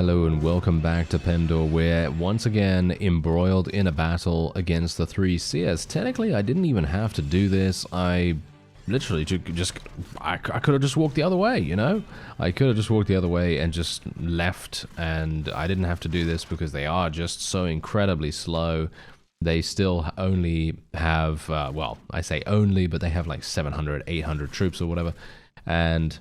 Hello and welcome back to Pendor. We're once again embroiled in a battle against the three seers. Technically, I didn't even have to do this. I literally I could have just walked the other way, you know? I could have just walked the other way and just left, and I didn't have to do this because they are just so incredibly slow. They still only have, well, I say only, but they have like 700, 800 troops or whatever, and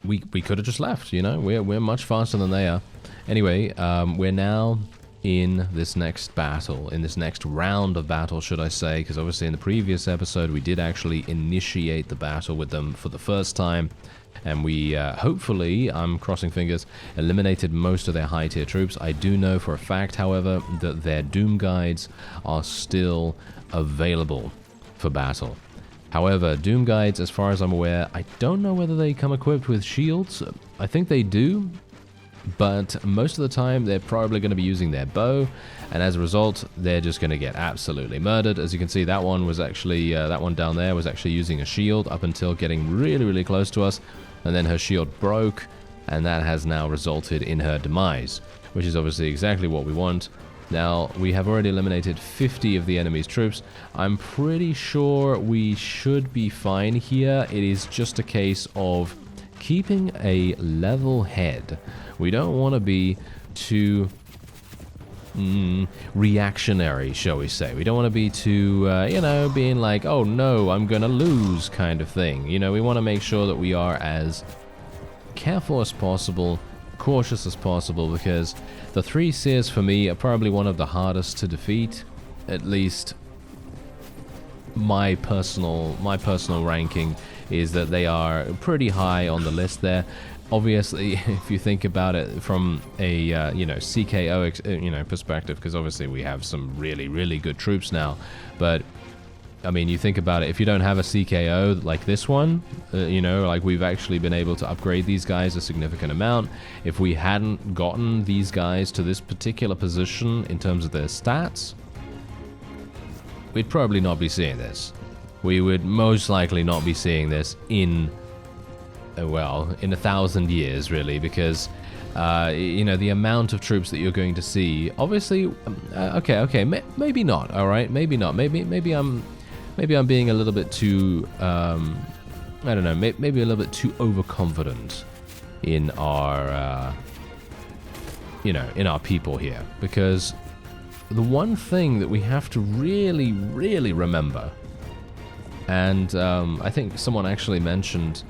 we could have just left, you know? We're much faster than they are. Anyway, we're now in this next battle, in this next round of battle, should I say, because obviously in the previous episode we did actually initiate the battle with them for the first time, and we hopefully, I'm crossing fingers, eliminated most of their high tier troops. I do know for a fact, however, that their Doom Guides are still available for battle. However, Doom Guides, as far as I'm aware, I don't know whether they come equipped with shields. I think they do, but most of the time they're probably going to be using their bow, and as a result, they're just going to get absolutely murdered. As you can see, that one was actually, that one down there was actually using a shield up until getting really, really close to us, and then her shield broke, and that has now resulted in her demise, which is obviously exactly what we want. Now, we have already eliminated 50 of the enemy's troops. I'm pretty sure we should be fine here. It is just a case of keeping a level head. We don't want to be too reactionary, shall we say. We don't want to be too, you know, being like, oh no, I'm gonna lose kind of thing. You know, we want to make sure that we are as careful as possible, cautious as possible, because the three seers for me are probably one of the hardest to defeat. At least my personal ranking is that they are pretty high on the list there. Obviously, if you think about it from a you know, CKO perspective, because obviously we have some really good troops now, but I mean, you think about it, if you don't have a CKO like this one, you know, like we've actually been able to upgrade these guys a significant amount. If we hadn't gotten these guys to this particular position in terms of their stats, we'd probably not be seeing this. We would most likely not be seeing this in, well, in 1,000 years, really, because you know, the amount of troops that you're going to see, obviously, maybe not, all right, maybe not, maybe I'm being a little bit too, I don't know, maybe a little bit too overconfident in our, you know, in our people here. Because the one thing that we have to really remember, and I think someone actually mentioned,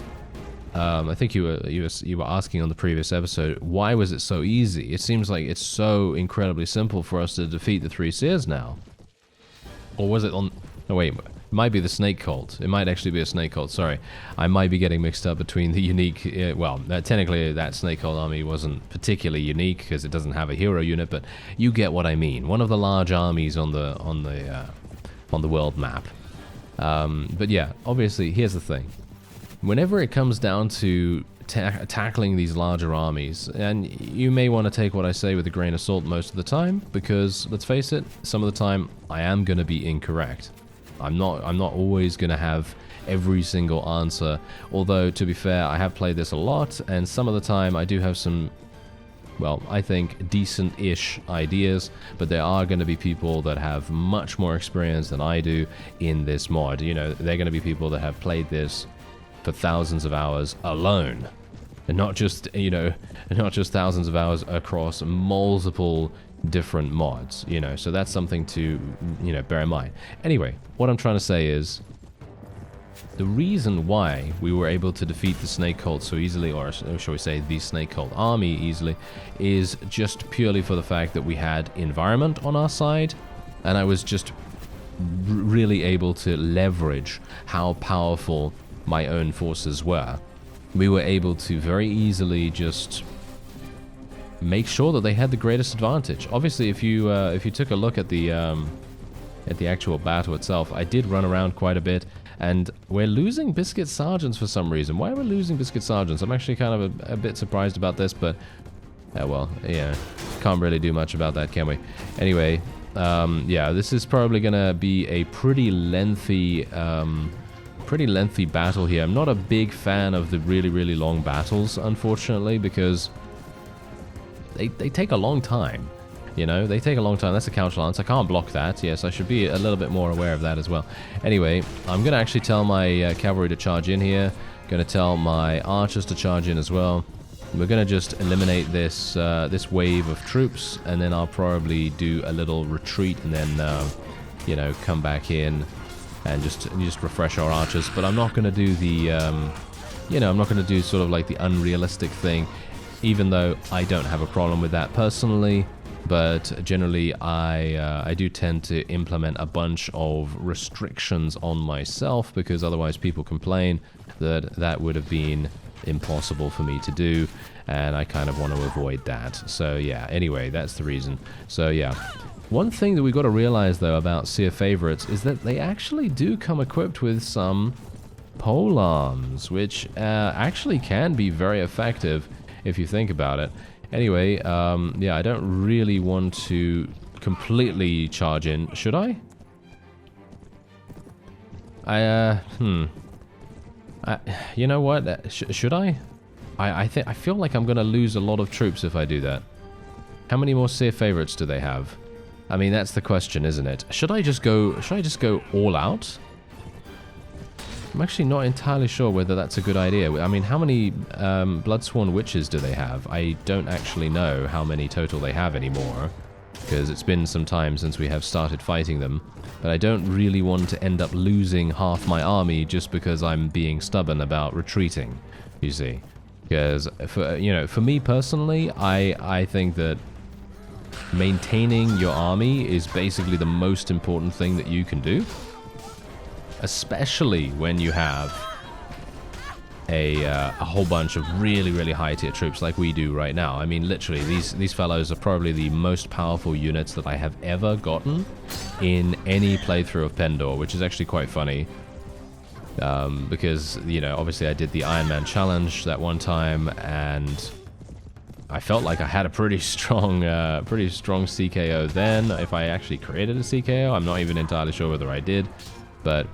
I think you were asking on the previous episode, why was it so easy? It seems like it's so incredibly simple for us to defeat the three seers now. Or was it on... No, wait, it might be the snake cult. It might actually be a snake cult, sorry. I might be getting mixed up between the unique... well, technically that snake cult army wasn't particularly unique because it doesn't have a hero unit, but you get what I mean. One of the large armies on the world map. But yeah, obviously, here's the thing. Whenever it comes down to tackling these larger armies, and you may want to take what I say with a grain of salt most of the time, because let's face it, some of the time I am going to be incorrect. I'm not always going to have every single answer, although to be fair, I have played this a lot, and some of the time I do have some, well, I think decent-ish ideas, but there are going to be people that have much more experience than I do in this mod. You know, they're going to be people that have played this for thousands of hours alone, and not just, you know, not just thousands of hours across multiple different mods, you know, so that's something to, you know, bear in mind. Anyway, what I'm trying to say is the reason why we were able to defeat the snake cult so easily, or shall we say the snake cult army easily, is just purely for the fact that we had environment on our side, and I was just really able to leverage how powerful my own forces were. We were able to very easily just make sure that they had the greatest advantage. Obviously, if you took a look at the actual battle itself, I did run around quite a bit, and we're losing Biscuit Sergeants for some reason. Why are we losing Biscuit Sergeants? I'm actually kind of a bit surprised about this, but well, yeah, can't really do much about that, can we? Anyway, yeah, this is probably gonna be a pretty lengthy battle here. I'm not a big fan of the really long battles, unfortunately, because they take a long time. You know, they take a long time. That's a counter lance. I can't block that. Yes, I should be a little bit more aware of that as well. Anyway, I'm going to actually tell my cavalry to charge in here. Going to tell my archers to charge in as well. We're going to just eliminate this this wave of troops, and then I'll probably do a little retreat and then, you know, come back in and just refresh our archers. But I'm not going to do the, you know, I'm not going to do sort of like the unrealistic thing, even though I don't have a problem with that personally. But generally, I do tend to implement a bunch of restrictions on myself, because otherwise people complain that would have been impossible for me to do, and I kind of want to avoid that. So yeah, anyway, that's the reason. So yeah, one thing that we've got to realize though about Seer Favorites is that they actually do come equipped with some pole arms, which actually can be very effective if you think about it. Anyway, yeah, I don't really want to completely charge in. Should I? You know what? Should I? I feel like I'm gonna lose a lot of troops if I do that. How many more Seer Favorites do they have? I mean, that's the question, isn't it? Should I just go all out? I'm actually not entirely sure whether that's a good idea. I mean, how many Bloodsworn Witches do they have? I don't actually know how many total they have anymore, because it's been some time since we have started fighting them. But I don't really want to end up losing half my army just because I'm being stubborn about retreating, you see. Because, for me personally, I think that maintaining your army is basically the most important thing that you can do. Especially when you have a whole bunch of really, really high tier troops like we do right now. I mean, literally, these fellows are probably the most powerful units that I have ever gotten in any playthrough of Pendor, which is actually quite funny. Because, you know, obviously I did the Iron Man challenge that one time, and I felt like I had a pretty strong CKO then. If I actually created a CKO, I'm not even entirely sure whether I did, but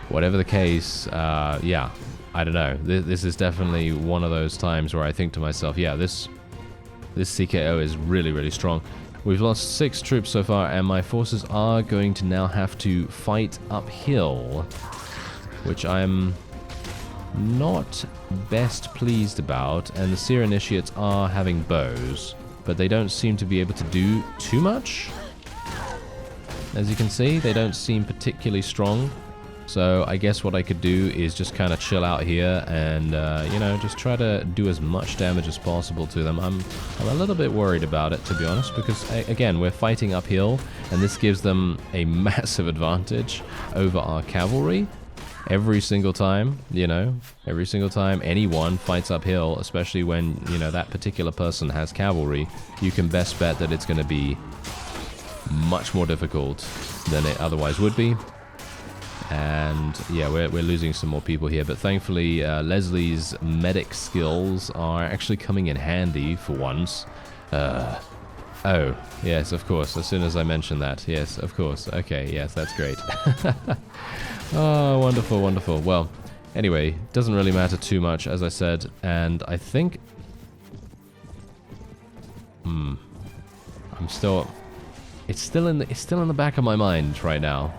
whatever the case, yeah, I don't know. This is definitely one of those times where I think to myself, yeah, this CKO is really, really strong. We've lost 6 troops so far, and my forces are going to now have to fight uphill, which I'm not best pleased about. And the Seer Initiates are having bows, but they don't seem to be able to do too much. As you can see, they don't seem particularly strong. So I guess what I could do is just kind of chill out here and, you know, just try to do as much damage as possible to them. I'm a little bit worried about it, to be honest, because, again, we're fighting uphill, and this gives them a massive advantage over our cavalry. Every single time, you know, every single time anyone fights uphill, especially when, you know, that particular person has cavalry, you can best bet that it's going to be much more difficult than it otherwise would be. And yeah, we're losing some more people here, but thankfully Leslie's medic skills are actually coming in handy for once. Oh, yes, of course, as soon as I mentioned that. Yes, of course. Okay, yes, that's great. Oh, wonderful, wonderful. Well, anyway, doesn't really matter too much, as I said, and I think... I'm still... It's still in the back of my mind right now.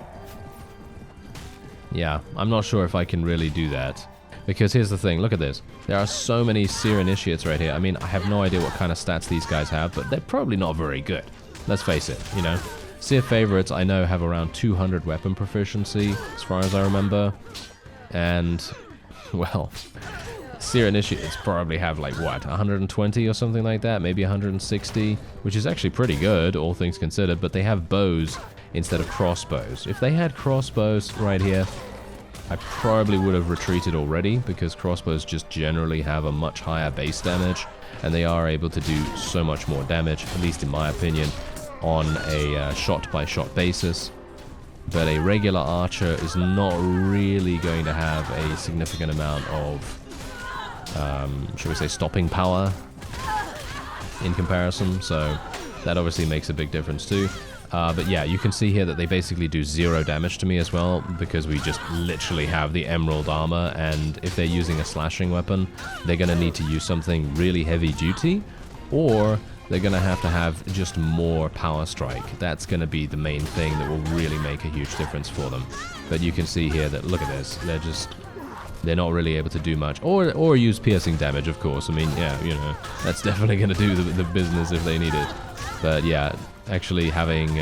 Yeah, I'm not sure if I can really do that. Because here's the thing, look at this. There are so many Seer Initiates right here. I mean, I have no idea what kind of stats these guys have, but they're probably not very good. Let's face it, you know. Seer Favorites, I know, have around 200 weapon proficiency, as far as I remember. And, well, Seer Initiates probably have, like, what, 120 or something like that? Maybe 160, which is actually pretty good, all things considered, but they have bows instead of crossbows. If they had crossbows right here, I probably would have retreated already, because crossbows just generally have a much higher base damage, and they are able to do so much more damage, at least in my opinion, on a shot-by-shot basis. But a regular archer is not really going to have a significant amount of, shall we say, stopping power in comparison, so that obviously makes a big difference too. But yeah, you can see here that they basically do 0 damage to me as well, because we just literally have the emerald armor, and if they're using a slashing weapon, they're going to need to use something really heavy duty, or they're going to have just more power strike. That's going to be the main thing that will really make a huge difference for them. But you can see here that, look at this, they're not really able to do much. Or use piercing damage, of course. I mean, yeah, you know, that's definitely going to do the business if they need it. But yeah, actually having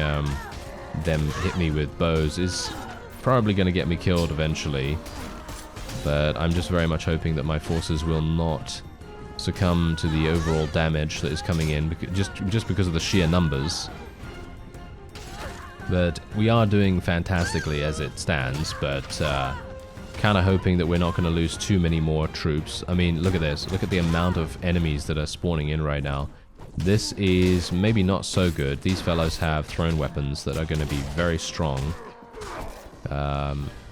them hit me with bows is probably going to get me killed eventually. But I'm just very much hoping that my forces will not succumb to the overall damage that is coming in, just because of the sheer numbers. But we are doing fantastically as it stands, but kind of hoping that we're not going to lose too many more troops. I mean, look at this. Look at the amount of enemies that are spawning in right now. This is maybe not so good. These fellows have thrown weapons that are going to be very strong.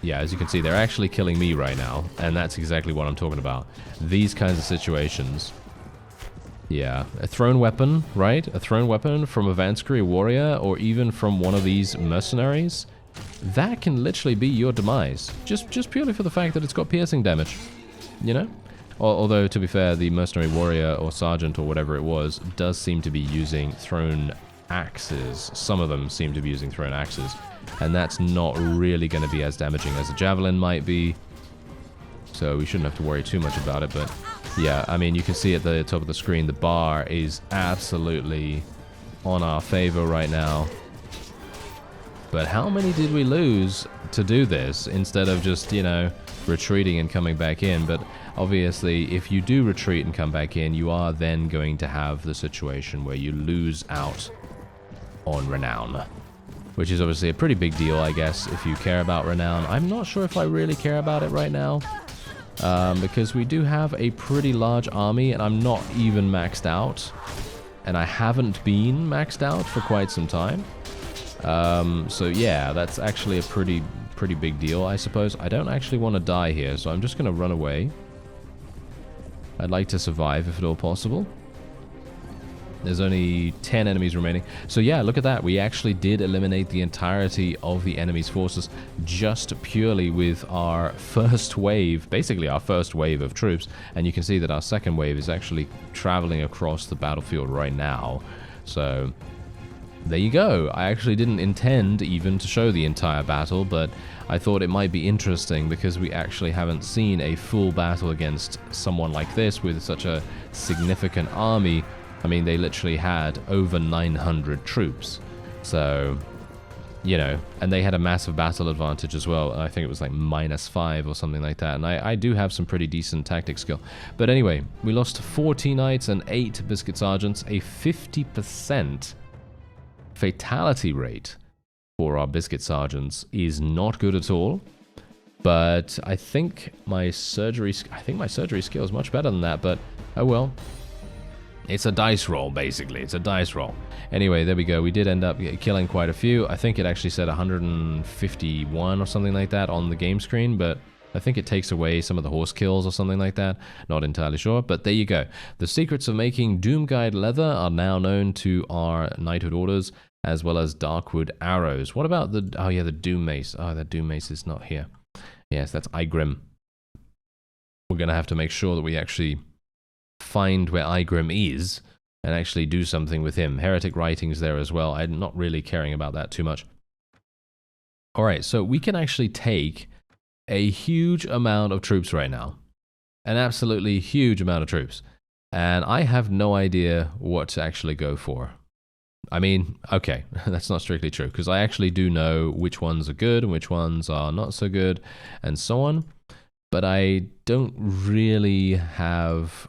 Yeah, as you can see, they're actually killing me right now, and that's exactly what I'm talking about. These kinds of situations. Yeah, a thrown weapon, right? A thrown weapon from a Vanskiri warrior, or even from one of these mercenaries, that can literally be your demise. Just purely for the fact that it's got piercing damage, you know? Although, to be fair, the mercenary warrior or sergeant or whatever it was does seem to be using thrown axes. Some of them seem to be using thrown axes. And that's not really going to be as damaging as a javelin might be. So we shouldn't have to worry too much about it. But yeah, I mean, you can see at the top of the screen, the bar is absolutely on our favor right now. But how many did we lose to do this instead of just, you know, retreating and coming back in? But obviously, if you do retreat and come back in, you are then going to have the situation where you lose out on renown. Which is obviously a pretty big deal, I guess, if you care about renown. I'm not sure if I really care about it right now. Because we do have a pretty large army, and I'm not even maxed out. And I haven't been maxed out for quite some time. So yeah, that's actually a pretty big deal, I suppose. I don't actually want to die here, so I'm just going to run away. I'd like to survive if at all possible. There's only 10 enemies remaining. So yeah, look at that. We actually did eliminate the entirety of the enemy's forces just purely with our first wave, basically our first wave of troops. And you can see that our second wave is actually traveling across the battlefield right now. So there you go. I actually didn't intend even to show the entire battle, but I thought it might be interesting because we actually haven't seen a full battle against someone like this with such a significant army. I mean, they literally had over 900 troops. So, you know, and they had a massive battle advantage as well. I think it was like -5 or something like that. And I do have some pretty decent tactic skill. But anyway, we lost 40 knights and 8 biscuit sergeants, a 50% fatality rate for our biscuit sergeants is not good at all. But I think my surgery skill is much better than that, but oh well. It's a dice roll, basically. It's a dice roll. Anyway, there we go. We did end up killing quite a few. I think it actually said 151 or something like that on the game screen, but I think it takes away some of the horse kills or something like that. Not entirely sure, but there you go. The secrets of making Doomguide leather are now known to our knighthood orders, as well as Darkwood arrows. What about the... Oh, yeah, the Doom Mace. Oh, the Doom Mace is not here. Yes, that's Igrim. We're going to have to make sure that we actually find where Igrim is and actually do something with him. Heretic writings there as well. I'm not really caring about that too much. Alright, so we can actually take a huge amount of troops right now. An absolutely huge amount of troops. And I have no idea what to actually go for. I mean, okay, that's not strictly true, because I actually do know which ones are good and which ones are not so good, and so on. But I don't really have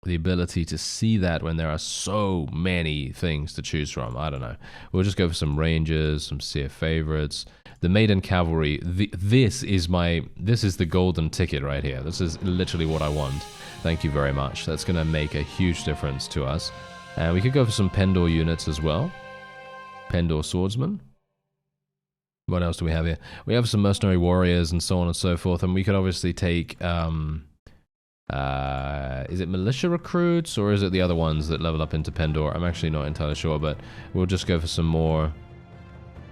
the ability to see that when there are so many things to choose from. I don't know. We'll just go for some rangers, some seer favorites. The maiden cavalry. This is the golden ticket right here. This is literally what I want. Thank you very much. That's going to make a huge difference to us. And we could go for some Pendor units as well. Pendor swordsmen. What else do we have here? We have some mercenary warriors and so on and so forth. And we could obviously take... is it militia recruits or is it the other ones that level up into Pendor? I'm actually not entirely sure, but we'll just go for some more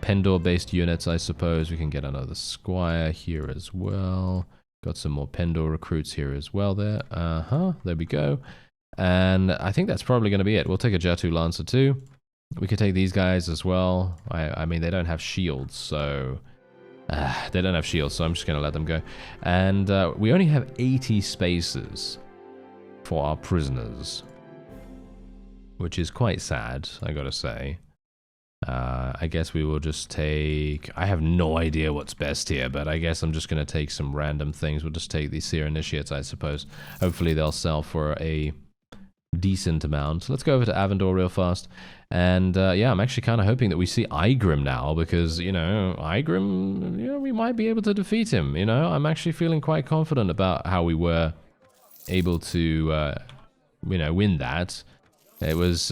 Pendor-based units, I suppose. We can get another squire here as well. Got some more Pendor recruits here as well there. There we go. And I think that's probably going to be it. We'll take a Jatu Lancer too. We could take these guys as well. I mean, they don't have shields, so... they don't have shields, so I'm just going to let them go. And we only have 80 spaces for our prisoners, which is quite sad, I gotta say. I guess we will just take... I have no idea what's best here, but I guess I'm just going to take some random things. We'll just take these Seer Initiates, I suppose. Hopefully they'll sell for a decent amount. So let's go over to Avendor real fast. And yeah, I'm actually kind of hoping that we see Igrim now, because, you know, Igrim, you know, we might be able to defeat him, you know? I'm actually feeling quite confident about how we were able to, you know, win that. It was...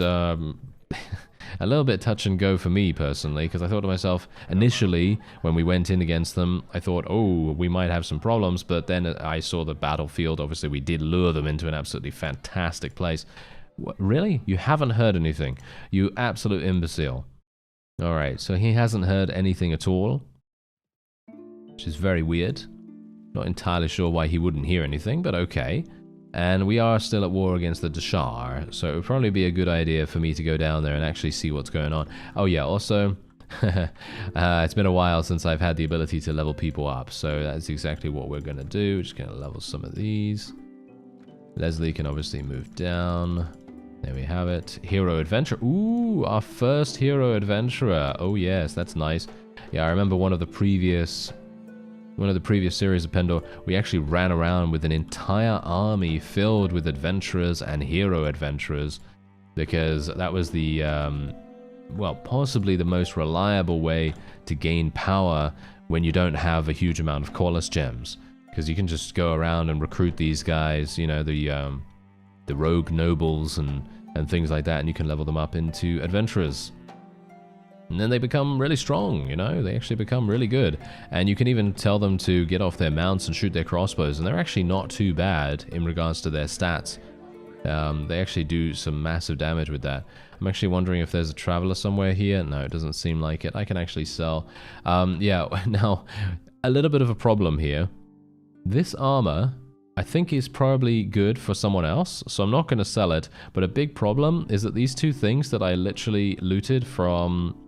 a little bit touch and go for me personally, because I thought to myself, initially, when we went in against them, I thought, oh, we might have some problems, but then I saw the battlefield. Obviously, we did lure them into an absolutely fantastic place. What, really? You haven't heard anything? You absolute imbecile. Alright, so he hasn't heard anything at all, which is very weird. Not entirely sure why he wouldn't hear anything, but okay. And we are still at war against the Dashar, so it would probably be a good idea for me to go down there and actually see what's going on. Oh yeah, also, it's been a while since I've had the ability to level people up, so that's exactly what we're going to do. We're just going to level some of these. Leslie can obviously move down. There we have it. Hero Adventurer. Ooh, our first Hero Adventurer. Oh yes, that's nice. Yeah, I remember one of the previous series of Pendor, we actually ran around with an entire army filled with adventurers and hero adventurers, because that was the, well, possibly the most reliable way to gain power when you don't have a huge amount of Qualis gems, because you can just go around and recruit these guys, you know, the rogue nobles and things like that, and you can level them up into adventurers. And then they become really strong, you know, they actually become really good. And you can even tell them to get off their mounts and shoot their crossbows, and they're actually not too bad in regards to their stats. They actually do some massive damage with that. I'm actually wondering if there's a traveler somewhere here. No, it doesn't seem like it. I can actually sell. Yeah, now, a little bit of a problem here. This armor, I think, is probably good for someone else, so I'm not going to sell it. But a big problem is that these two things that I literally looted from...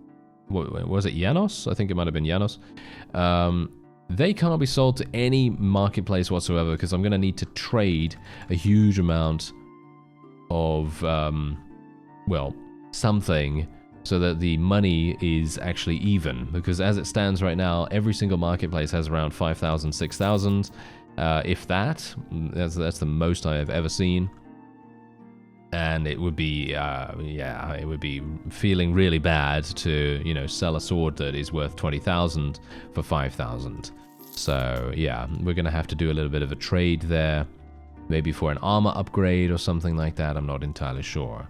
What, was it Janos? I think it might have been Janos. They can't be sold to any marketplace whatsoever, because I'm going to need to trade a huge amount of, well, something, so that the money is actually even. Because as it stands right now, every single marketplace has around 5,000, 6,000. If that, that's the most I have ever seen. And it would be, yeah, it would be feeling really bad to, you know, sell a sword that is worth 20,000 for 5,000. So, yeah, we're going to have to do a little bit of a trade there. Maybe for an armor upgrade or something like that, I'm not entirely sure.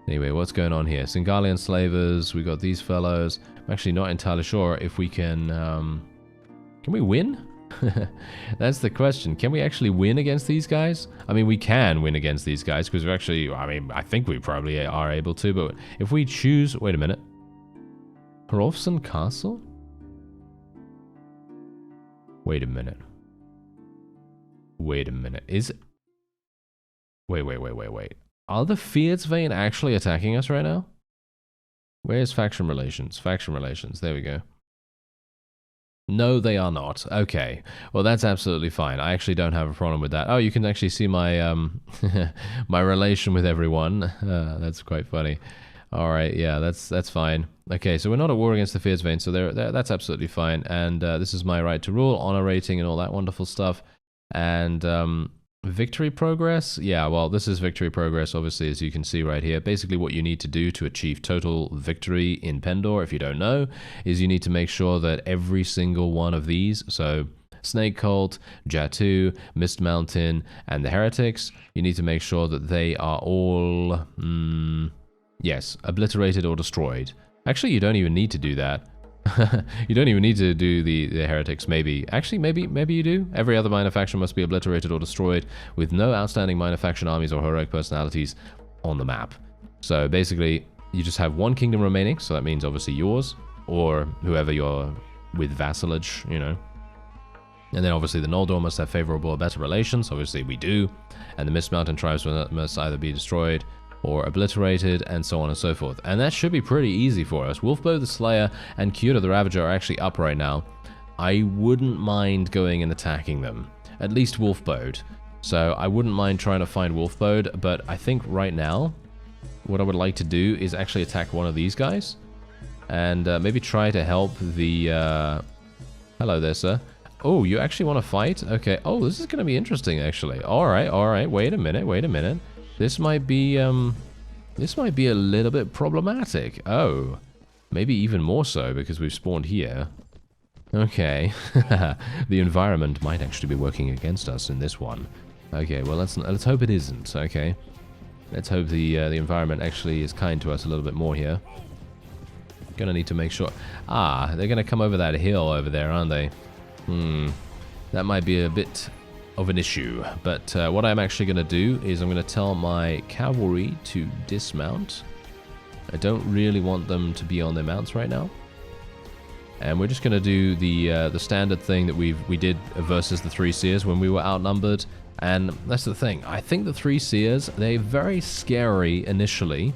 Anyway, what's going on here? Singalian slavers, we got these fellows. I'm actually not entirely sure if we can we win? That's the question. Can we actually win against these guys? I mean, we can win against these guys, because we're actually, I mean, I think we probably are able to, but if we choose... Wait a minute. Hrolfsson Castle? Wait a minute. Wait a minute. Is... Wait. Are the Fierdsvane actually attacking us right now? Where's faction relations? Faction relations. There we go. No, they are not. Okay. Well, that's absolutely fine. I actually don't have a problem with that. Oh, you can actually see my my relation with everyone. That's quite funny. All right, yeah, that's fine. Okay, so we're not at war against the Fierdsvane, so that's absolutely fine. And this is my right to rule, honor rating, and all that wonderful stuff. And victory progress? Yeah, well, this is victory progress, obviously, as you can see right here. Basically, what you need to do to achieve total victory in Pendor, if you don't know, is you need to make sure that every single one of these, so Snake Cult, Jatu, Mist Mountain, and the Heretics, you need to make sure that they are all, yes, obliterated or destroyed. Actually, you don't even need to do that. You don't even need to do the heretics, maybe. Actually, maybe you do. Every other minor faction must be obliterated or destroyed, with no outstanding minor faction armies or heroic personalities on the map. So basically, you just have one kingdom remaining, so that means obviously yours, or whoever you're with vassalage, you know. And then obviously the Noldor must have favorable or better relations. Obviously we do. And the Mist Mountain tribes must either be destroyed or obliterated, and so on and so forth. And that should be pretty easy for us. Wolfbode the Slayer and Kjota the Ravager are actually up right now. I wouldn't mind going and attacking them. At least Wolfbode. So I wouldn't mind trying to find Wolfbode, but I think right now what I would like to do is actually attack one of these guys. And maybe try to help the... Hello there, sir. Oh, you actually want to fight? Okay. Oh, this is going to be interesting, actually. Alright. Wait a minute. This might be a little bit problematic. Oh, maybe even more so because we've spawned here. Okay. The environment might actually be working against us in this one. Okay, well, let's hope it isn't, okay? Let's hope the environment actually is kind to us a little bit more here. Gonna need to make sure... Ah, they're gonna come over that hill over there, aren't they? That might be a bit of an issue. But what I'm actually gonna do is I'm gonna tell my cavalry to dismount. I don't really want them to be on their mounts right now. And we're just gonna do the standard thing that we did versus the 3 Seers when we were outnumbered. And that's the thing. I think the 3 Seers, they're very scary initially.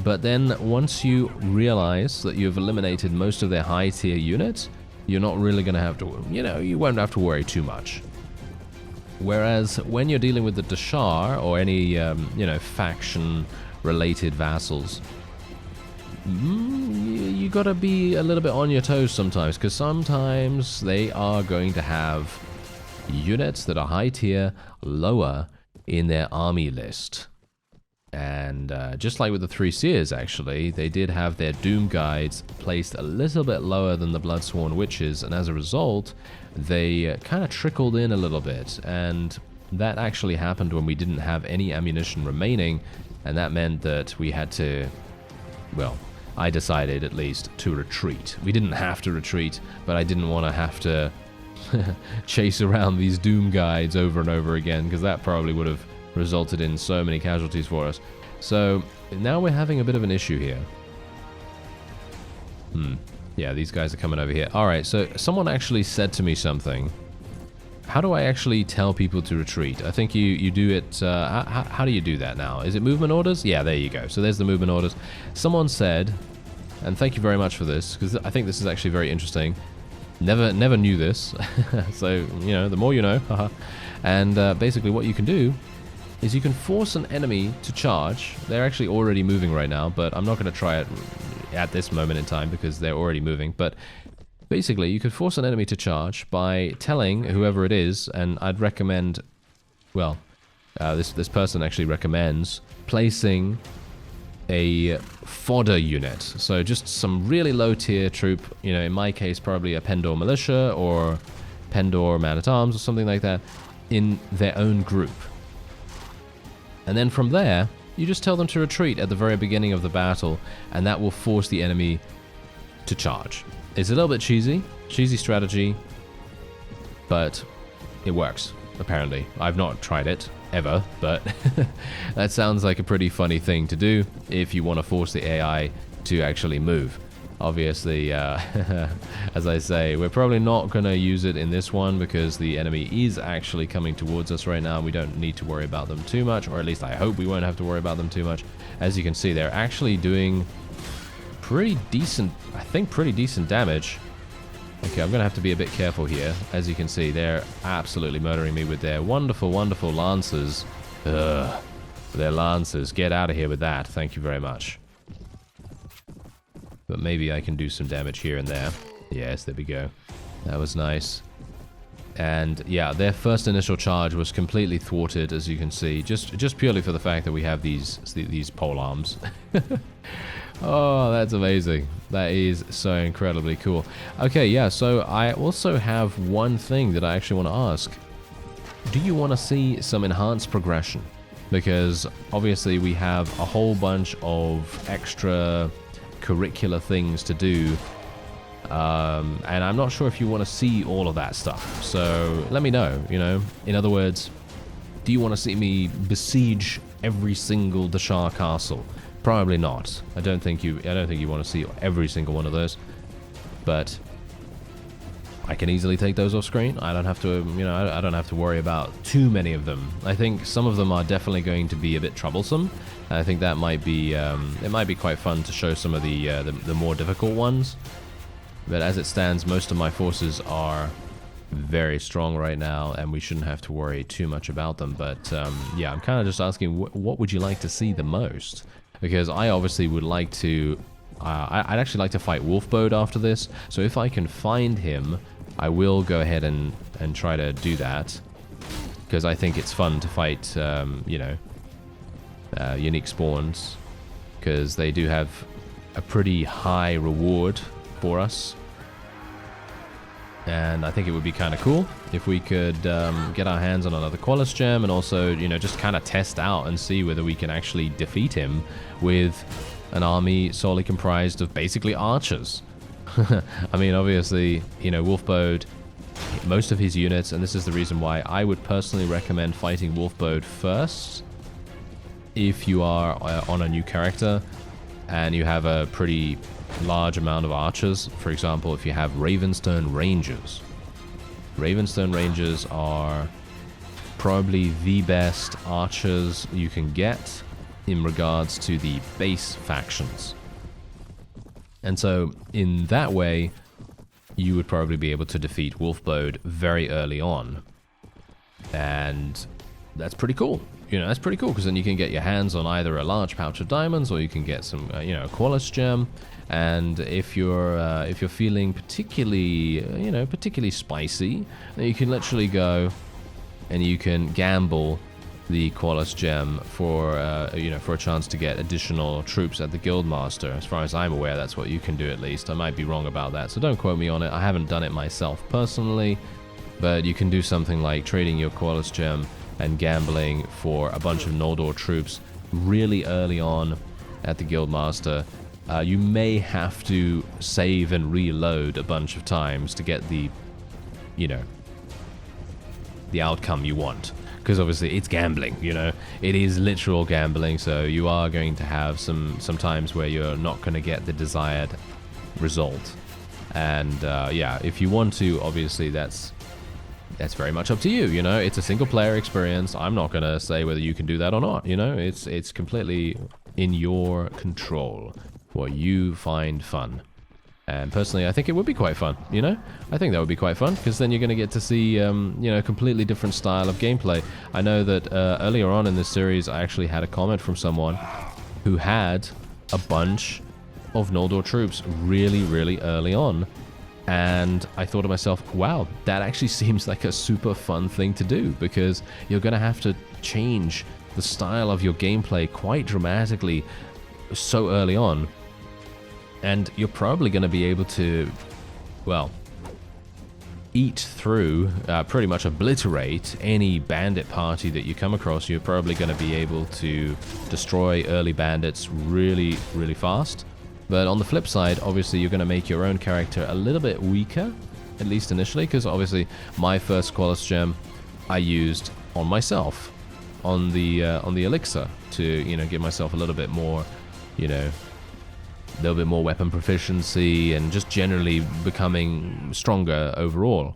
But then once you realize that you've eliminated most of their high tier units, you're not really going to have to, you won't have to worry too much. Whereas when you're dealing with the Dashar or any, faction related vassals, you got to be a little bit on your toes sometimes, because sometimes they are going to have units that are high tier lower in their army list. And just like with the 3 Seers, actually, they did have their Doom Guides placed a little bit lower than the Bloodsworn Witches, and as a result, they kind of trickled in a little bit. And that actually happened when we didn't have any ammunition remaining, and that meant that we had to, well, I decided at least to retreat. We didn't have to retreat, but I didn't want to have to chase around these Doom Guides over and over again, because that probably would have resulted in so many casualties for us. So now we're having a bit of an issue here. Yeah, these guys are coming over here. Alright, so someone actually said to me something. How do I actually tell people to retreat? I think you do it... how do you do that now? Is it movement orders? Yeah, there you go. So there's the movement orders. Someone said, and thank you very much for this, because I think this is actually very interesting. Never knew this. So, the more you know. And basically what you can do is you can force an enemy to charge. They're actually already moving right now, but I'm not going to try it at this moment in time because they're already moving. But basically, you could force an enemy to charge by telling whoever it is, and I'd recommend, well, this person actually recommends placing a fodder unit. So just some really low tier troop, in my case, probably a Pendor militia or Pendor man-at-arms or something like that in their own group. And then from there, you just tell them to retreat at the very beginning of the battle, and that will force the enemy to charge. It's a little bit cheesy strategy, but it works, apparently. I've not tried it, ever, but that sounds like a pretty funny thing to do if you want to force the AI to actually move. Obviously, as I say, we're probably not going to use it in this one because the enemy is actually coming towards us right now. We don't need to worry about them too much, or at least I hope we won't have to worry about them too much. As you can see, they're actually doing pretty decent, I think pretty decent damage. Okay, I'm going to have to be a bit careful here. As you can see, they're absolutely murdering me with their wonderful, wonderful lancers. Ugh, their lancers. Get out of here with that. Thank you very much. But maybe I can do some damage here and there. Yes, there we go. That was nice. And yeah, their first initial charge was completely thwarted, as you can see, just purely for the fact that we have these pole arms. Oh, that's amazing. That is so incredibly cool. Okay, yeah, so I also have one thing that I actually want to ask. Do you want to see some enhanced progression? Because obviously we have a whole bunch of extra curricular things to do, and I'm not sure if you want to see all of that stuff, so let me know. In other words, do you want to see me besiege every single Dashar castle? Probably not. I don't think you want to see every single one of those, but I can easily take those off screen. I don't have to, you know, I don't have to worry about too many of them. I think some of them are definitely going to be a bit troublesome. I think that might be, it might be quite fun to show some of the more difficult ones. But as it stands, most of my forces are very strong right now, and we shouldn't have to worry too much about them. But yeah, I'm kind of just asking, what would you like to see the most? Because I obviously would like to, I'd actually like to fight WOLFBODE after this. So if I can find him, I will go ahead and try to do that. Because I think it's fun to fight, you know, unique spawns. Because they do have a pretty high reward for us. And I think it would be kind of cool if we could get our hands on another Qualis gem, and also, you know, just kind of test out and see whether we can actually defeat him with an army solely comprised of basically archers. I mean, obviously, you know, WOLFBODE, most of his units, and this is the reason why I would personally recommend fighting WOLFBODE first if you are on a new character and you have a pretty large amount of archers. For example, if you have Ravenstone Rangers. Ravenstone Rangers are probably the best archers you can get in regards to the base factions. And so, in that way, you would probably be able to defeat WOLFBODE very early on. And that's pretty cool. You know, that's pretty cool, because then you can get your hands on either a large pouch of diamonds, or you can get some, you know, a Qualis gem. And if you're feeling particularly, you know, particularly spicy, then you can literally go and you can gamble the Qualis gem for, you know, for a chance to get additional troops at the Guildmaster. As far as I'm aware, that's what you can do at least. I might be wrong about that, so don't quote me on it. I haven't done it myself personally, but you can do something like trading your Qualis gem and gambling for a bunch of Noldor troops really early on at the Guildmaster. You may have to save and reload a bunch of times to get the, you know, the outcome you want. Because obviously it's gambling, you know. It is literal gambling, so you are going to have some times where you're not going to get the desired result. And yeah, if you want to, obviously that's very much up to you, you know. It's a single player experience. I'm not going to say whether you can do that or not, you know. It's completely in your control what you find fun. And personally, I think it would be quite fun, you know? I think that would be quite fun, because then you're going to get to see, you know, a completely different style of gameplay. I know that earlier on in this series, I actually had a comment from someone who had a bunch of Noldor troops really, really early on. And I thought to myself, wow, that actually seems like a super fun thing to do, because you're going to have to change the style of your gameplay quite dramatically so early on. And you're probably going to be able to, well, eat through, pretty much obliterate any bandit party that you come across. You're probably going to be able to destroy early bandits really, really fast. But on the flip side, obviously, you're going to make your own character a little bit weaker, at least initially, because obviously my first Qualis gem I used on myself, on the elixir, to, you know, give myself a little bit more, you know, a little bit more weapon proficiency and just generally becoming stronger overall.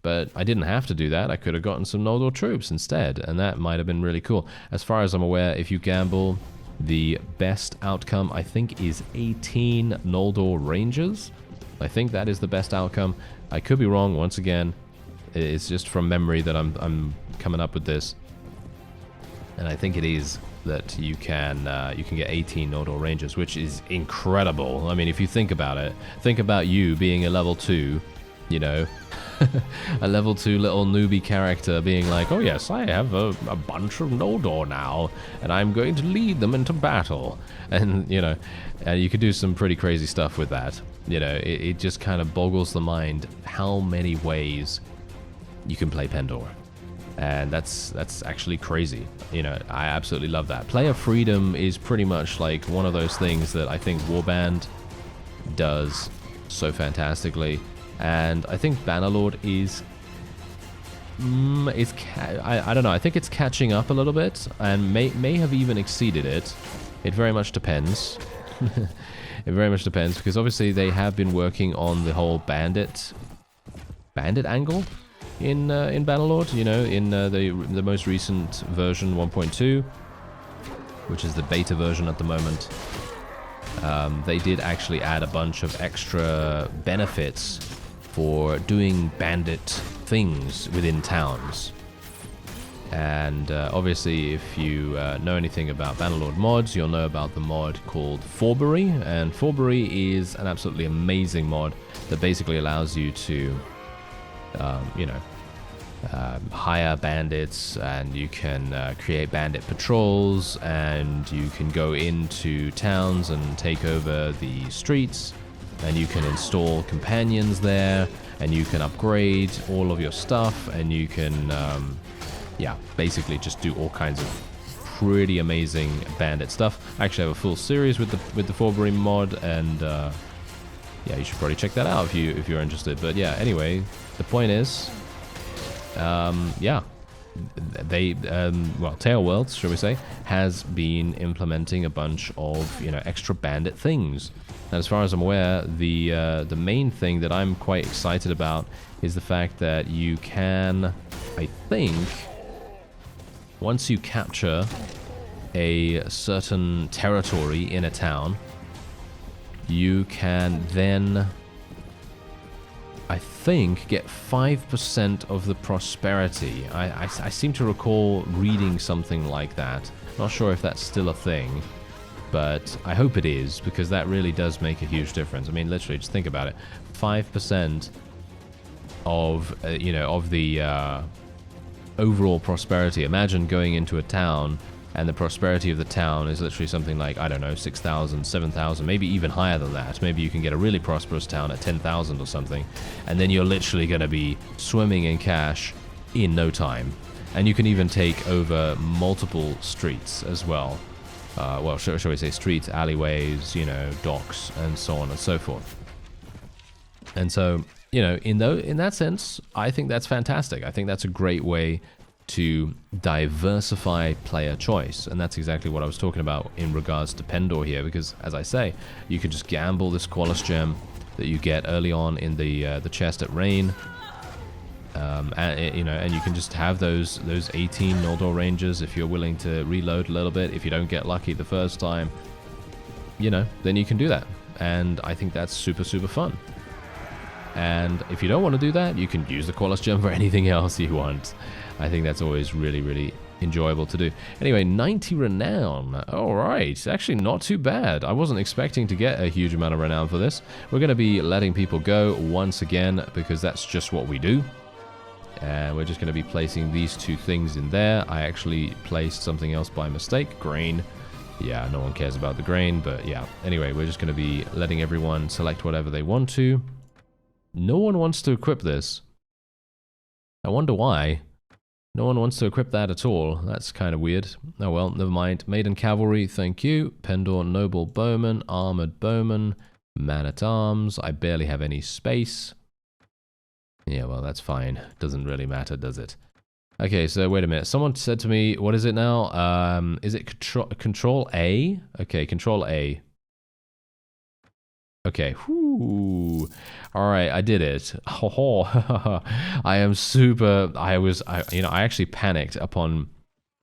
But I didn't have to do that. I could have gotten some Noldor troops instead, and that might have been really cool. As far as I'm aware, if you gamble, the best outcome, I think, is 18 Noldor Rangers. I think that is the best outcome. I could be wrong, once again. It's just from memory that I'm coming up with this. And I think it is that you can get 18 Noldor Rangers, which is incredible. I mean, if you think about it, think about you being a level 2, you know, a level 2 little newbie character being like, oh yes, I have a bunch of Noldor now, and I'm going to lead them into battle. And, you know, you could do some pretty crazy stuff with that. You know, it just kind of boggles the mind how many ways you can play Pendor. And that's actually crazy. You know, I absolutely love that. Player freedom is pretty much like one of those things that I think Warband does so fantastically. And I think Bannerlord is I don't know. I think it's catching up a little bit, and may have even exceeded it. It very much depends. It very much depends, because obviously they have been working on the whole bandit bandit angle in Bannerlord. You know, in the most recent version 1.2, which is the beta version at the moment. They did actually add a bunch of extra benefits for doing bandit things within towns. And obviously, if you know anything about Bannerlord mods, you'll know about the mod called Forbury. And Forbury is an absolutely amazing mod that basically allows you to, hire bandits, and you can create bandit patrols, and you can go into towns and take over the streets, and you can install companions there, and you can upgrade all of your stuff, and you can basically just do all kinds of pretty amazing bandit stuff. I actually have a full series with the Forbury mod, and you should probably check that out if you're interested. But yeah, anyway, the point is, Tail Worlds, shall we say, has been implementing a bunch of extra bandit things. And as far as I'm aware, the main thing that I'm quite excited about is the fact that you can, I think, once you capture a certain territory in a town, you can then, I think, get 5% of the prosperity. I seem to recall reading something like that. Not sure if that's still a thing, but I hope it is, because that really does make a huge difference. I mean, literally, just think about it. 5% of the overall prosperity. Imagine going into a town and the prosperity of the town is literally something like, I don't know, 6,000, 7,000, maybe even higher than that. Maybe you can get a really prosperous town at 10,000 or something, and then you're literally going to be swimming in cash in no time. And you can even take over multiple streets as well. Shall we say streets, alleyways, docks, and so on and so forth. And so, in that sense, I think that's fantastic. I think that's a great way to diversify player choice, and that's exactly what I was talking about in regards to Pendor here, because, as I say, you could just gamble this Qualis gem that you get early on in the chest at Rain, and you can just have those 18 Noldor Rangers if you're willing to reload a little bit. If you don't get lucky the first time, then you can do that, and I think that's super, super fun. And if you don't want to do that, you can use the Qualis gem for anything else you want. I think that's always really, really enjoyable to do. Anyway, 90 renown. All right, actually not too bad. I wasn't expecting to get a huge amount of renown for this. We're going to be letting people go once again, because that's just what we do. And we're just going to be placing these two things in there. I actually placed something else by mistake. Grain. Yeah, no one cares about the grain, but yeah. Anyway, we're just going to be letting everyone select whatever they want to. No one wants to equip this. I wonder why. No one wants to equip that at all. That's kind of weird. Oh well, never mind. Maiden Cavalry, thank you. Pendor Noble Bowman, Armored Bowman, Man-at-Arms. I barely have any space. Yeah, well, that's fine. Doesn't really matter, does it? Okay, so wait a minute. Someone said to me, what is it now? Is it Control A? Okay, Control A. Okay, whoo. All right, I did it. Oh, I am super. I actually panicked upon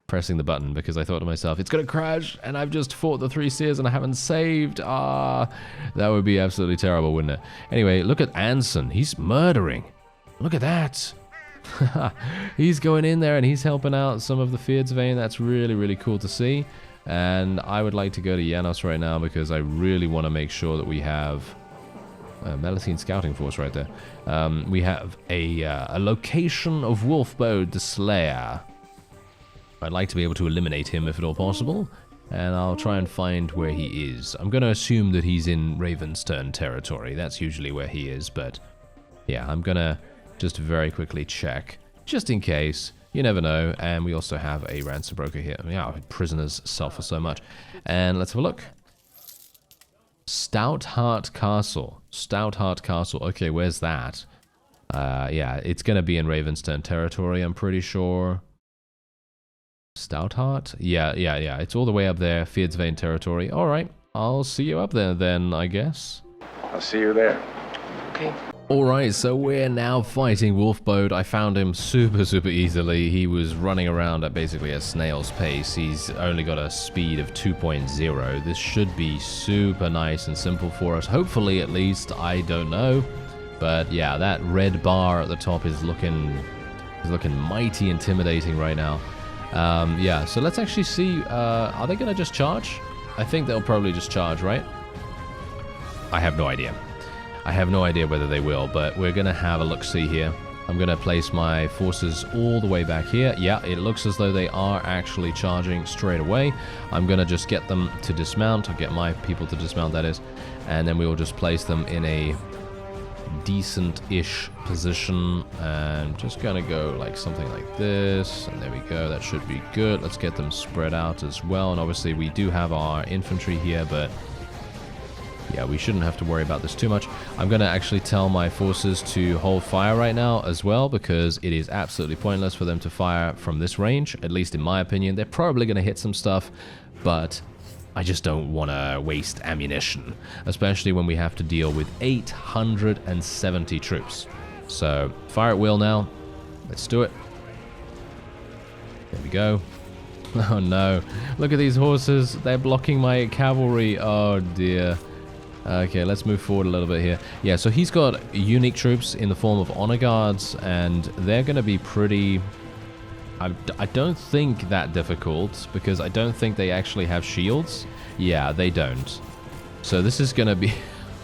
pressing the button, because I thought to myself, it's gonna crash, and I've just fought the 3 seers and I haven't saved. That would be absolutely terrible, wouldn't it? Anyway, look at Anson. He's murdering. Look at that. He's going in there and he's helping out some of the Feared's Vein. That's really, really cool to see. And I would like to go to Janos right now, because I really want to make sure that we have Melitene Scouting Force right there. We have a location of Wolfbode the Slayer. I'd like to be able to eliminate him if at all possible, and I'll try and find where he is. I'm going to assume that he's in Ravensturn territory. That's usually where he is, but yeah, I'm going to just very quickly check, just in case. You never know. And we also have a ransom broker here. Yeah, prisoners suffer so much. And let's have a look. Stoutheart Castle. Stoutheart Castle. Okay, where's that? Yeah, it's going to be in Ravensturn territory, I'm pretty sure. Stoutheart? Yeah. It's all the way up there, Feared's Vein territory. All right, I'll see you up there then, I guess. I'll see you there. Okay. Alright, so we're now fighting Wolfbode. I found him super easily. He was running around at basically a snail's pace. He's only got a speed of 2.0. This should be super nice and simple for us. Hopefully, at least. I don't know. But yeah, that red bar at the top is looking mighty intimidating right now. Yeah, so let's actually see. Are they going to just charge? I think they'll probably just charge, right? I have no idea. I have no idea whether they will, but we're going to have a look-see here. I'm going to place my forces all the way back here. Yeah, it looks as though they are actually charging straight away. I'm going to just get them to dismount. I'll get my people to dismount, that is. And then we will just place them in a decent-ish position. And just going to go like something like this. And there we go. That should be good. Let's get them spread out as well. And obviously we do have our infantry here, but yeah, we shouldn't have to worry about this too much. I'm going to actually tell my forces to hold fire right now as well, because it is absolutely pointless for them to fire from this range, at least in my opinion. They're probably going to hit some stuff, but I just don't want to waste ammunition, especially when we have to deal with 870 troops. So, fire at will now. Let's do it. There we go. Oh no. Look at these horses. They're blocking my cavalry. Oh dear. Okay, let's move forward a little bit here. Yeah, so he's got unique troops in the form of honor guards, and they're going to be pretty... I don't think that difficult, because I don't think they actually have shields. Yeah, they don't. So this is going to be...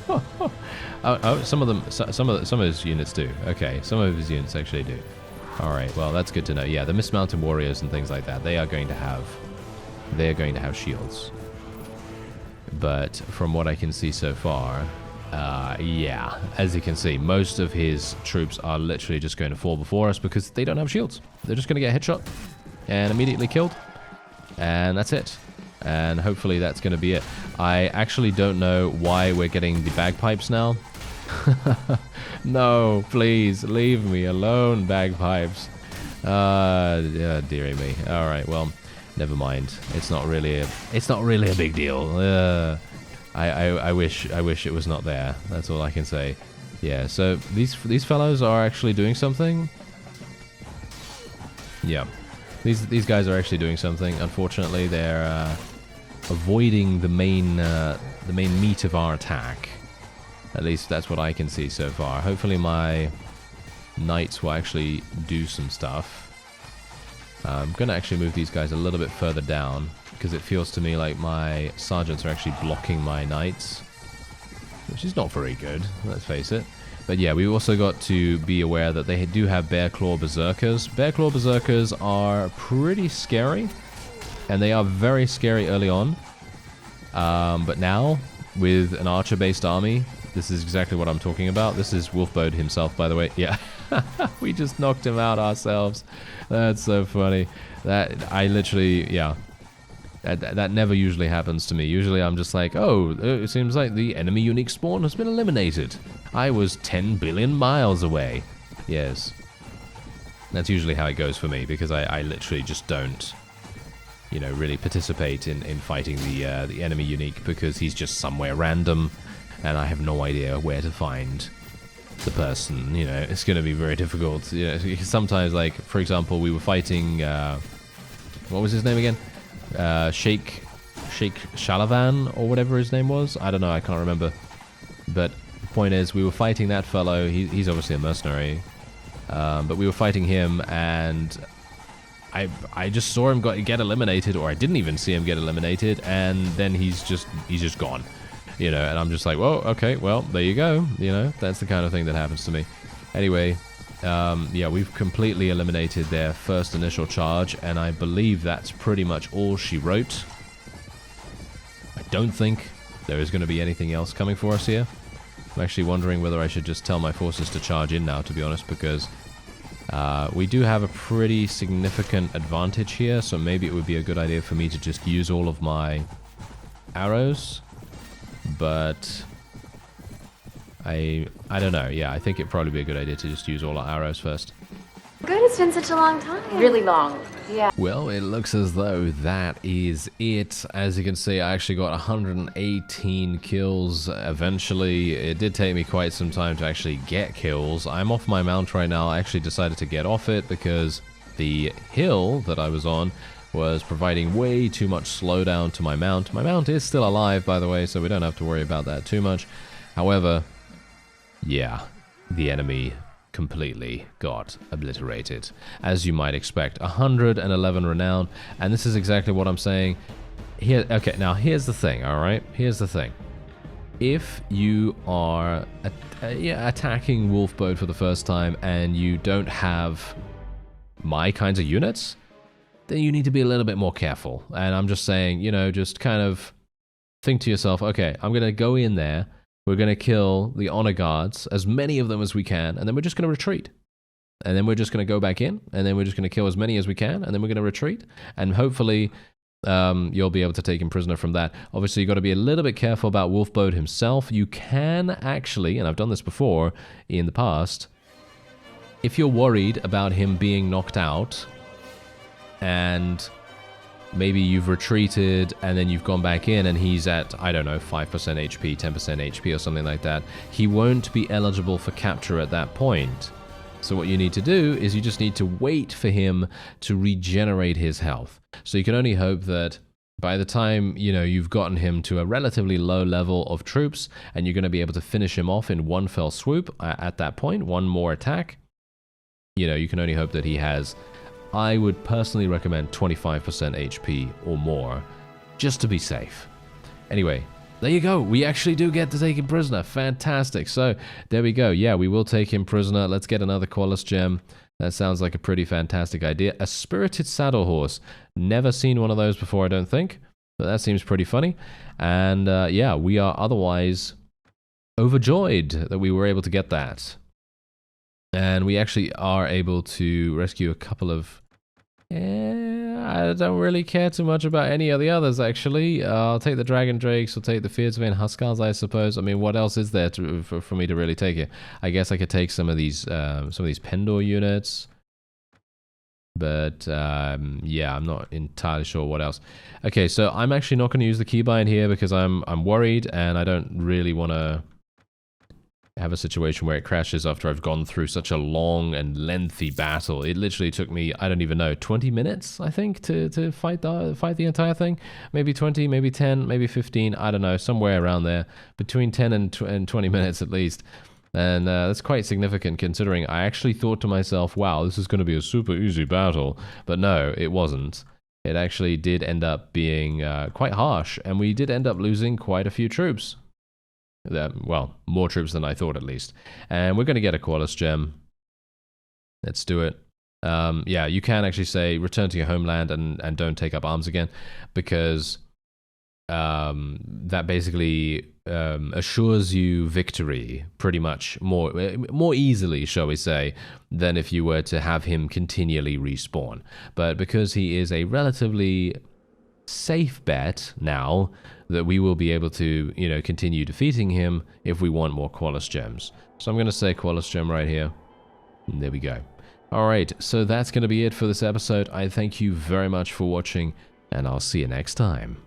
oh, some of his units do. Okay, some of his units actually do. All right, well, that's good to know. Yeah, the mismounted warriors and things like that, they are going to have shields. But from what I can see so far, yeah, as you can see, most of his troops are literally just going to fall before us because they don't have shields. They're just going to get headshot and immediately killed. And that's it. And hopefully that's going to be it. I actually don't know why we're getting the bagpipes now. No, please, leave me alone, bagpipes. Yeah, dearie me. All right, well... Never mind. It's not really a big deal. I wish it was not there. That's all I can say. Yeah. So these fellows are actually doing something. Yeah. These guys are actually doing something. Unfortunately, they're avoiding the main meat of our attack. At least that's what I can see so far. Hopefully my knights will actually do some stuff. I'm going to actually move these guys a little bit further down, because it feels to me like my sergeants are actually blocking my knights, which is not very good, let's face it. But yeah, we've also got to be aware that they do have Bear Claw Berserkers. Bear Claw Berserkers are pretty scary, and they are very scary early on. But now, with an archer-based army, this is exactly what I'm talking about. This is Wolfbode himself, by the way. Yeah, we just knocked him out ourselves. That's so funny. That I literally, yeah. That never usually happens to me. Usually I'm just like, oh, it seems like the enemy unique spawn has been eliminated. I was 10 billion miles away. Yes. That's usually how it goes for me, because I literally just don't, you know, really participate in fighting the enemy unique, because he's just somewhere random, and I have no idea where to find the person. You know, it's going to be very difficult. You know, sometimes, like, for example, we were fighting, what was his name again? Sheikh Shalavan, or whatever his name was. I don't know, I can't remember. But the point is, we were fighting that fellow. He's obviously a mercenary. But we were fighting him, and I just saw him get eliminated, or I didn't even see him get eliminated, and then he's just gone. You know, and I'm just like, well, okay, well, there you go. You know, that's the kind of thing that happens to me. Anyway, yeah, we've completely eliminated their first initial charge, and I believe that's pretty much all she wrote. I don't think there is going to be anything else coming for us here. I'm actually wondering whether I should just tell my forces to charge in now, to be honest, because we do have a pretty significant advantage here, so maybe it would be a good idea for me to just use all of my arrows. But I don't know. Yeah, I think it'd probably be a good idea to just use all our arrows first. Good, it's been such a long time. Really long. Yeah. Well, it looks as though that is it. As you can see, I actually got 118 kills eventually. It did take me quite some time to actually get kills. I'm off my mount right now. I actually decided to get off it because the hill that I was on was providing way too much slowdown to my mount. My mount is still alive, by the way, so we don't have to worry about that too much. However, yeah, the enemy completely got obliterated, as you might expect. 111 renown, and this is exactly what I'm saying here. Okay, now here's the thing. All right, here's the thing. If you are attacking Wolfbode for the first time and you don't have my kinds of units, then you need to be a little bit more careful. And I'm just saying, you know, just kind of think to yourself, okay, I'm gonna go in there. We're going to kill the honor guards, as many of them as we can, and then we're just going to retreat. And then we're just going to go back in, and then we're just going to kill as many as we can, and then we're going to retreat. And hopefully, you'll be able to take him prisoner from that. Obviously, you've got to be a little bit careful about Wolfbode himself. You can actually, and I've done this before in the past, if you're worried about him being knocked out, and maybe you've retreated and then you've gone back in and he's at, I don't know, 5% HP, 10% HP or something like that, he won't be eligible for capture at that point. So what you need to do is you just need to wait for him to regenerate his health. So you can only hope that by the time, you know, you've gotten him to a relatively low level of troops and you're going to be able to finish him off in one fell swoop at that point, one more attack, you know, you can only hope that he has, I would personally recommend 25% HP or more, just to be safe. Anyway, there you go. We actually do get to take him prisoner. Fantastic. So, there we go. Yeah, we will take him prisoner. Let's get another Qualis gem. That sounds like a pretty fantastic idea. A spirited saddle horse. Never seen one of those before, I don't think. But that seems pretty funny. And, yeah, we are otherwise overjoyed that we were able to get that. And we actually are able to rescue a couple of... I don't really care too much about any of the others, actually. I'll take the Dragon Drakes, I'll take the Fearsvane Huskars, I suppose. I mean, what else is there for me to really take it? I guess I could take some of these Pendor units. But, yeah, I'm not entirely sure what else. Okay, so I'm actually not going to use the keybind here because I'm worried and I don't really want to have a situation where it crashes after I've gone through such a long and lengthy battle. It literally took me, I don't even know, 20 minutes, I think, to fight the entire thing. Maybe 20, maybe 10, maybe 15, I don't know, somewhere around there. Between 10 and 20 minutes at least. And that's quite significant considering I actually thought to myself, wow, this is going to be a super easy battle. But no, it wasn't. It actually did end up being quite harsh, and we did end up losing quite a few troops. Well, more troops than I thought, at least. And we're going to get a Qualis gem. Let's do it. Yeah, you can actually say return to your homeland and don't take up arms again, because that basically assures you victory pretty much more easily, shall we say, than if you were to have him continually respawn. But because he is a relatively safe bet now, that we will be able to, you know, continue defeating him if we want more Qualis gems. So I'm going to say Qualis gem right here. And there we go. Alright, so that's going to be it for this episode. I thank you very much for watching, and I'll see you next time.